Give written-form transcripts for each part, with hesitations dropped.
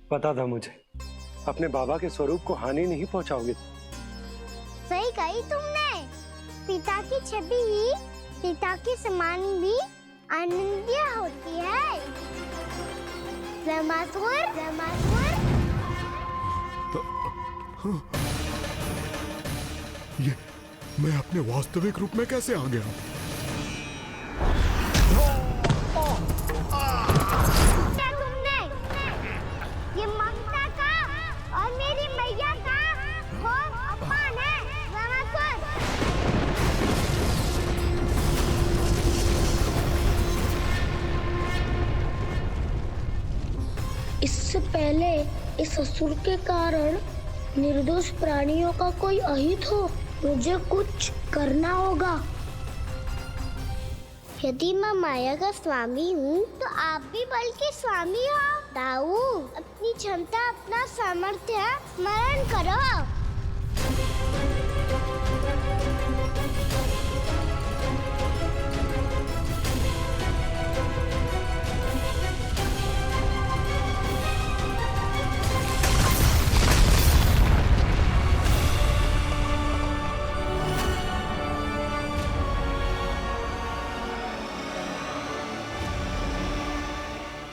पता था मुझे, अपने बाबा के स्वरूप को हानि नहीं पहुंचाओगे। सही कही तुमने। पिता की छवि ही पिता के समान भी आनंदीय होती है। ब्रह्मासुर, ब्रह्मासुर। ये मैं अपने वास्तविक रूप में कैसे आ गया? क्या तुमने ये ममता का और मेरी मैया का घोर अपमान है, ब्रह्मासुर। इससे पहले इस असुर के कारण निर्दोष प्राणियों का कोई अहित हो, मुझे कुछ करना होगा। यदि मैं माया का स्वामी हूँ तो आप भी बल के स्वामी हो। दाऊ, अपनी क्षमता, अपना सामर्थ्य स्मरण करो।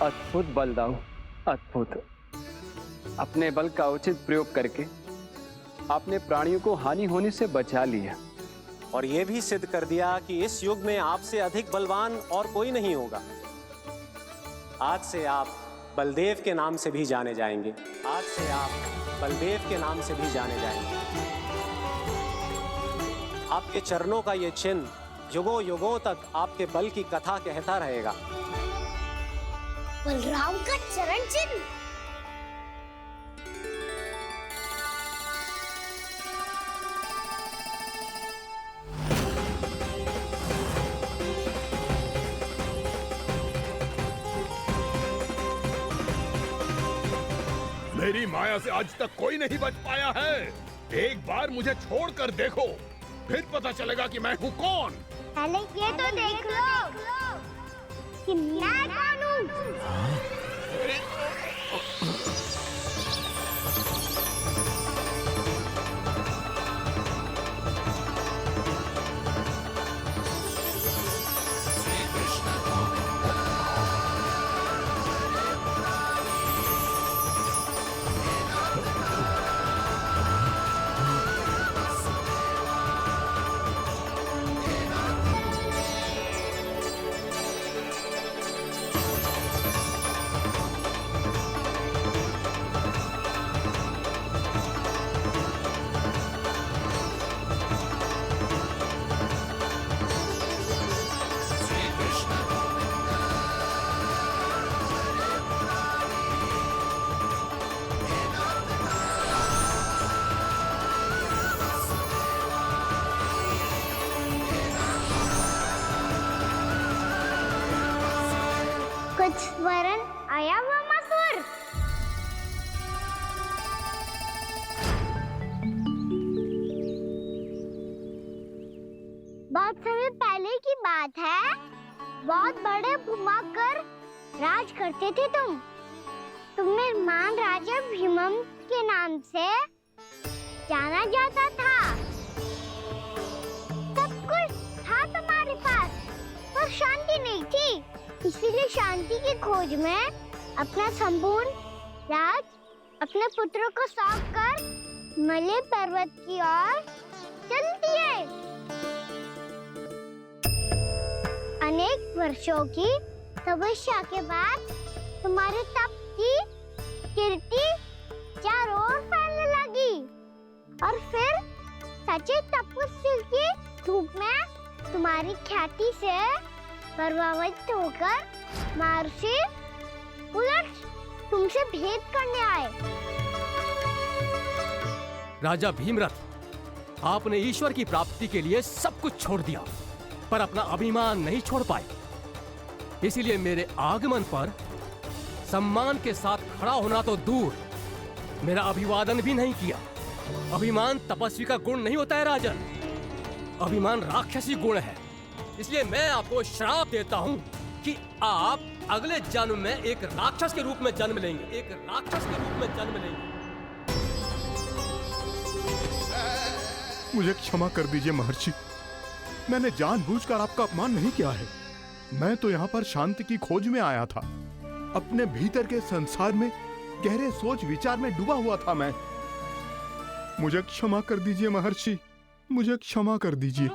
अद्भुत बलदाऊ, अद्भुत। अपने बल का उचित प्रयोग करके आपने प्राणियों को हानि होने से बचा लिया और ये भी सिद्ध कर दिया कि इस युग में आपसे अधिक बलवान और कोई नहीं होगा। आज से आप बलदेव के नाम से भी जाने जाएंगे। आज से आप बलदेव के नाम से भी जाने जाएंगे। आपके चरणों का ये चिन्ह युगों युगों तक आपके बल की कथा कहता रहेगा। बलराम का चरण चिन्ह। मेरी माया से आज तक कोई नहीं बच पाया है। एक बार मुझे छोड़कर देखो, फिर पता चलेगा कि मैं हूँ कौन। पहले ये तो देख लो कि मैं कौन हूँ। कुछ स्मरण आया ब्रह्मासुर? बहुत समय पहले की बात है। बहुत बड़े भूमाकर राज करते थे तुम्हें महान राजा भीमम के नाम से जाना जाता था। सब कुछ था तुम्हारे पास, पर शांति नहीं थी। इसीलिए शांति की खोज में अपना संपूर्ण राज अपने पुत्रों को सौंप कर हिमालय पर्वत की ओर चल दिए। अनेक वर्षों की तपस्या के बाद तुम्हारे तप की कीर्ति चारों ओर फैलने लगी और फिर सच्चे तपस्वी की धूप में तुम्हारी ख्याति से प्रभावित होकर महर्षि उलट तुमसे भेंट करने आए। राजा भीमरथ, आपने ईश्वर की प्राप्ति के लिए सब कुछ छोड़ दिया, पर अपना अभिमान नहीं छोड़ पाए। इसीलिए मेरे आगमन पर सम्मान के साथ खड़ा होना तो दूर, मेरा अभिवादन भी नहीं किया। अभिमान तपस्वी का गुण नहीं होता है राजन, अभिमान राक्षसी गुण है। इसलिए मैं आपको श्राप देता हूं कि आप अगले जन्म में एक राक्षस के रूप में जन्म लेंगे, एक राक्षस के रूप में जन्म लेंगे। मुझे क्षमा कर दीजिए महर्षि, मैंने जानबूझकर आपका अपमान नहीं किया है। मैं तो यहाँ पर शांति की खोज में आया था। अपने भीतर के संसार में गहरे सोच विचार में डूबा हुआ था मैं। मुझे क्षमा कर दीजिए महर्षि, मुझे क्षमा कर दीजिए।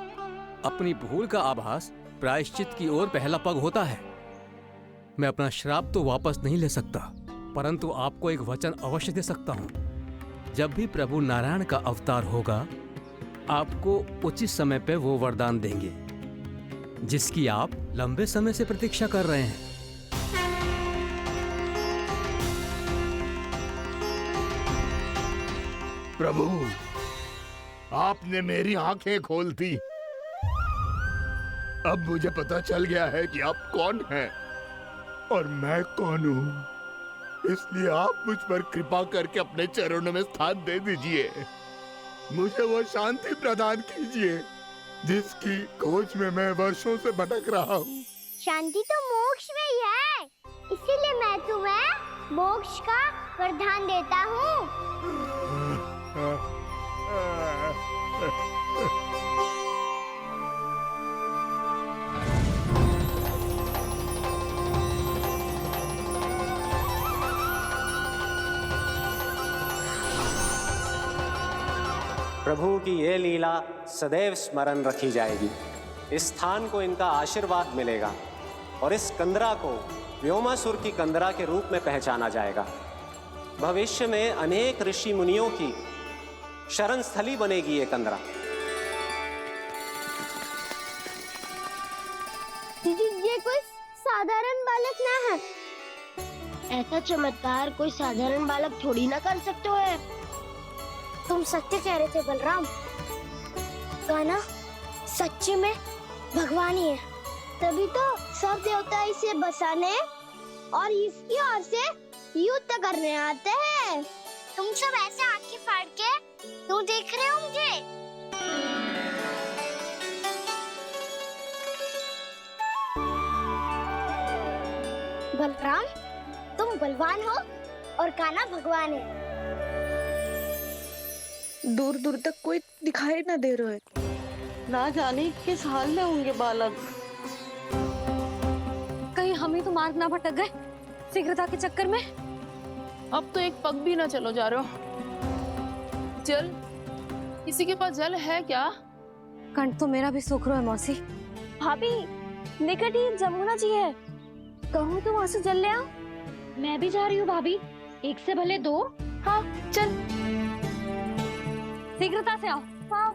अपनी भूल का आभास प्रायश्चित की ओर पहला पग होता है। मैं अपना श्राप तो वापस नहीं ले सकता, परंतु आपको एक वचन अवश्य दे सकता हूँ। जब भी प्रभु नारायण का अवतार होगा, आपको उचित समय पे वो वरदान देंगे जिसकी आप लंबे समय से प्रतीक्षा कर रहे हैं। प्रभु, आपने मेरी आंखें खोल दी। अब मुझे पता चल गया है कि आप कौन हैं और मैं कौन हूँ। इसलिए आप मुझ पर कृपा करके अपने चरणों में स्थान दे दीजिए। मुझे वो शांति प्रदान कीजिए जिसकी खोज में मैं वर्षों से भटक रहा हूँ। शांति तो मोक्ष में ही है, इसीलिए मैं तुम्हें मोक्ष का वरदान देता हूँ। प्रभु की ये लीला सदैव स्मरण रखी जाएगी। इस स्थान को इनका आशीर्वाद मिलेगा और इस कंदरा को व्योमासुर की कंदरा के रूप में पहचाना जाएगा। भविष्य में अनेक ऋषि मुनियों की शरण स्थली बनेगी ये कंदरा। ये कोई साधारण बालक ना है। ऐसा चमत्कार कोई साधारण बालक थोड़ी ना कर सकते है। तुम सत्य कह रहे थे बलराम, कान्हा सच्चे में भगवान ही है। तभी तो सब देवता इसे बसाने और इसकी ओर से युद्ध करने आते हैं। तुम सब ऐसे आंखें फाड़ के क्यों देख रहे हो मुझे? बलराम, तुम बलवान हो और कान्हा भगवान है। दूर दूर तक कोई दिखाई न दे रहा है। ना जाने किस हाल में होंगे बालक। कहीं हम ही तो मार्ग ना भटक गए शीघ्रता के चक्कर में। अब तो एक पग भी ना चलो जा रहे हो। जल, किसी के पास जल है क्या? कंठ तो मेरा भी सूख रहा है मौसी। भाभी, निकट ही जमुना जी है, कहूँ तो वहाँ से जल ले आओ। मैं भी जा रही हूँ भाभी, एक से भले दो। हाँ चल, शीघ्रता से आओ। हाँ।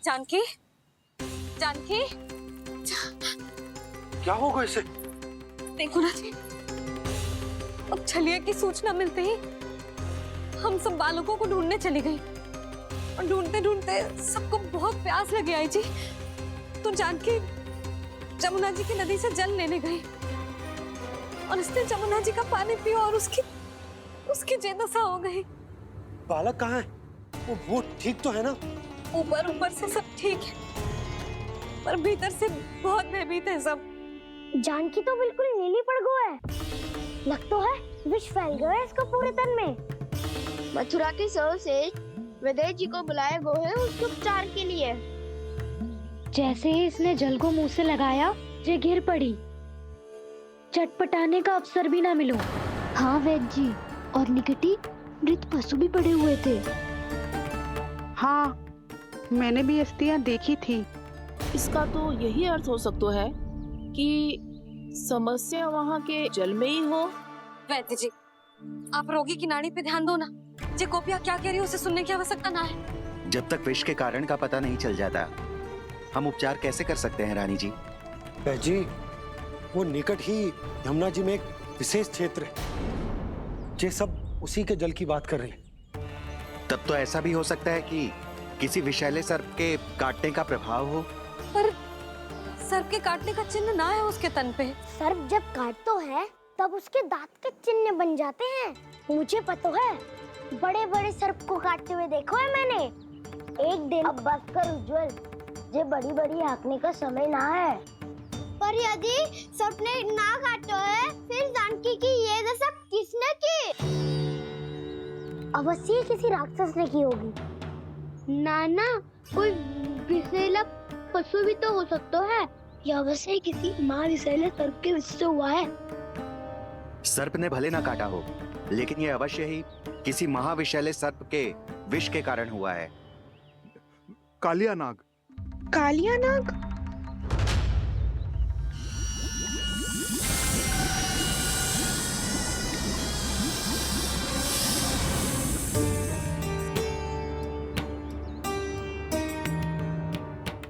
जानकी, जानकी, क्या होगा इसे? देखो ना जी, अब छलिया की सूचना मिलते ही हम सब बालकों को ढूंढने चली गई और ढूंढते ढूंढते सबको बहुत प्यास लगी आई जी। तो जानकी जमुना जी की नदी से जल लेने गई और उसने जमुना जी का पानी पिया और उसकी जेदशा हो गई। बालक कहाँ है? वो ठीक तो है ना? ऊपर से सब ठीक है, पर भीतर से बहुत भयभीत है सब। जानकी तो बिल्कुल नीली पड़ गया है। लग तो है विष फैल गया है इसको पूरे तन में। मथुरा के सौ से विदेश जी को बुलाए गए हैं उसके उपचार के लिए। जैसे ही इसने जल को मुंह से लगाया, जे गिर पड़ी। चटपटाने का अवसर भी ना मिलो। हाँ वैद्य जी, और निकटी मृत पशु भी पड़े हुए थे। हाँ, मैंने भी अस्थियां देखी थी। इसका तो यही अर्थ हो सकता है कि समस्या वहाँ के जल में ही हो। वैद्य जी, आप रोगी की नाड़ी पे ध्यान दो ना। जे गोपिया क्या कह रही है उसे सुनने की आवश्यकता ना है। जब तक विष के कारण का पता नहीं चल जाता, हम उपचार कैसे कर सकते हैं रानी जी? जी, वो निकट ही यमुना जी में एक विशेष क्षेत्र है। ये सब उसी के जल की बात कर रहे हैं। तब तो ऐसा भी हो सकता है कि किसी विषैले सर्प के काटने का प्रभाव हो। पर सर्प के काटने का चिन्ह ना है उसके तन पे। सर्प जब काटता है तब उसके दांत के चिन्ह बन जाते हैं। मुझे पता है, बड़े बड़े सर्प को काटते हुए देखो है मैंने। एक दिन अब बस कर उज्जवल, ये बड़ी बड़ी हाँकने का समय ना है। पर यदि सर्प ने ना काटा है, फिर जानकी की ये दशा किसने की? अवश्य किसी राक्षस ने की होगी। नाना, कोई विषैला पशु भी तो हो सकता है। या अवश्य किसी महाविषैले सर्प के विष से हुआ है। सर्प ने भले ना काटा हो, लेकिन ये अवश्य ही किसी महाविषैले सर्प के विष के कारण हुआ है। कालिया नाग। कालिया नाग?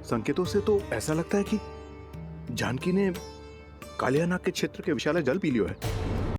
संकेतों से तो ऐसा लगता है कि जानकी ने कालिया नाग के क्षेत्र के विशाल जल पी लियो है।